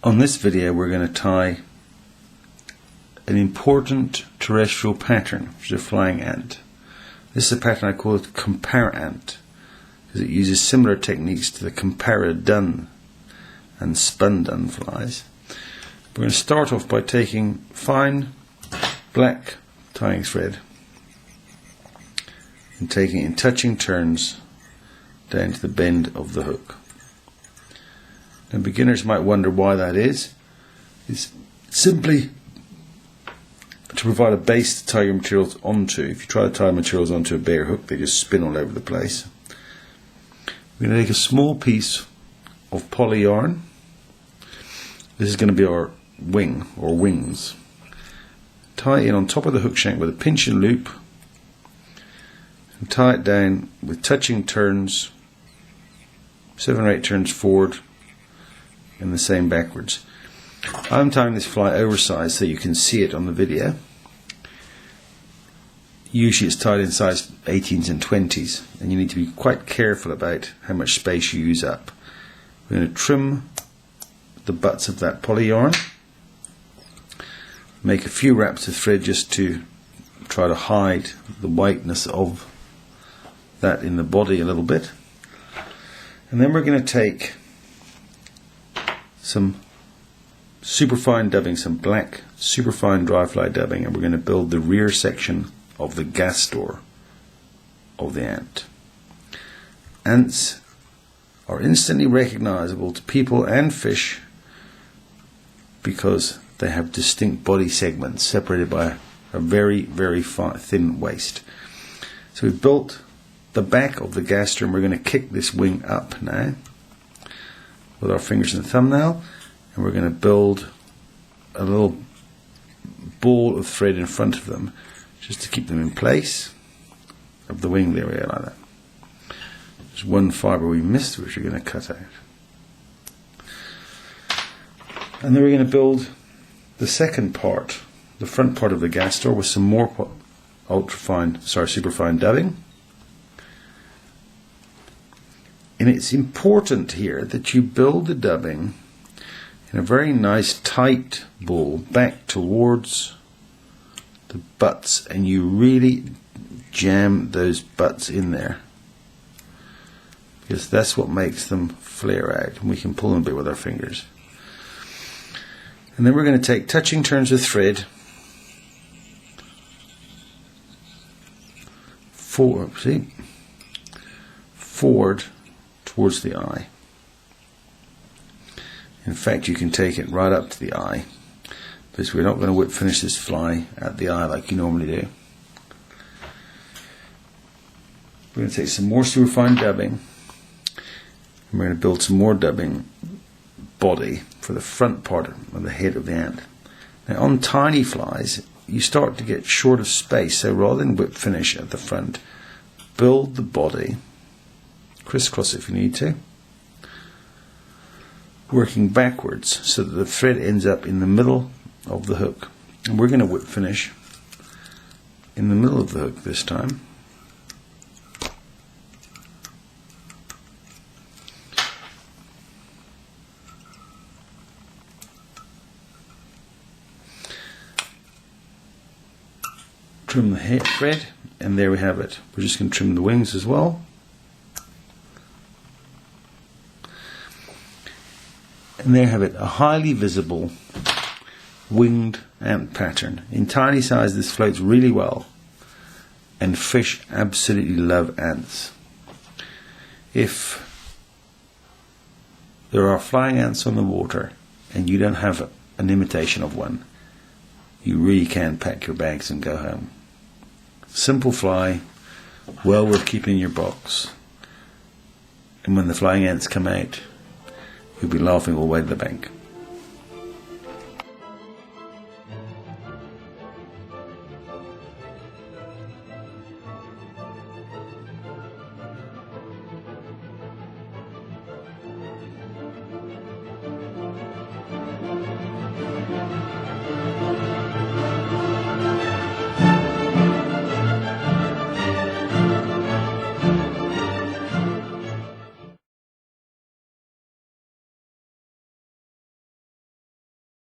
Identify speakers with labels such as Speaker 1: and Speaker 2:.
Speaker 1: On this video we're going to tie an important terrestrial pattern, which is a flying ant. This is a pattern I call it Compar-ant, because it uses similar techniques to the Compar-ant and spun-dun flies. We're going to start off by taking fine black tying thread and taking it in touching turns down to the bend of the hook. Now beginners might wonder why that is. It's simply to provide a base to tie your materials onto. If you try to tie materials onto a bare hook, they just spin all over the place. We're going to take a small piece of poly yarn. This is going to be our wing or wings. Tie it in on top of the hook shank with a pinch and loop, and tie it down with touching turns, 7 or 8 turns forward and the same backwards. I'm tying this fly oversized so you can see it on the video. Usually it's tied in size 18s and 20s, and you need to be quite careful about how much space you use up. We're going to trim the butts of that poly yarn, make a few wraps of thread just to try to hide the whiteness of that in the body a little bit, and then we're going to take some superfine dubbing, some black superfine dry fly dubbing, and we're going to build the rear section of the gastor of the ant. Ants are instantly recognizable to people and fish because they have distinct body segments separated by a very, very thin waist. So we've built the back of the gastor, and we're going to kick this wing up now with our fingers and thumbnail, and we're going to build a little ball of thread in front of them just to keep them in place of the wing area like that. There's one fibre we missed, which we're going to cut out. And then we're going to build the second part, the front part of the gastor, with some more superfine dubbing. And it's important here that you build the dubbing in a very nice tight ball back towards the butts, and you really jam those butts in there, because that's what makes them flare out, and we can pull them a bit with our fingers. And then we're going to take touching turns of thread forward towards the eye. In fact, you can take it right up to the eye, because we're not going to whip finish this fly at the eye like you normally do. We're going to take some more superfine dubbing, and we're going to build some more dubbing body for the front part of the head of the ant. Now on tiny flies you start to get short of space, so rather than whip finish at the front, build the body, crisscross if you need to, working backwards so that the thread ends up in the middle of the hook. And we're going to whip finish in the middle of the hook this time. Trim the head thread, and there we have it. We're just going to trim the wings as well. And there you have it, a highly visible winged ant pattern. In tiny size this floats really well, and fish absolutely love ants. If there are flying ants on the water and you don't have an imitation of one, you really can pack your bags and go home. Simple fly, well worth keeping in your box, and when the flying ants come out, you'll be laughing all the way to the bank.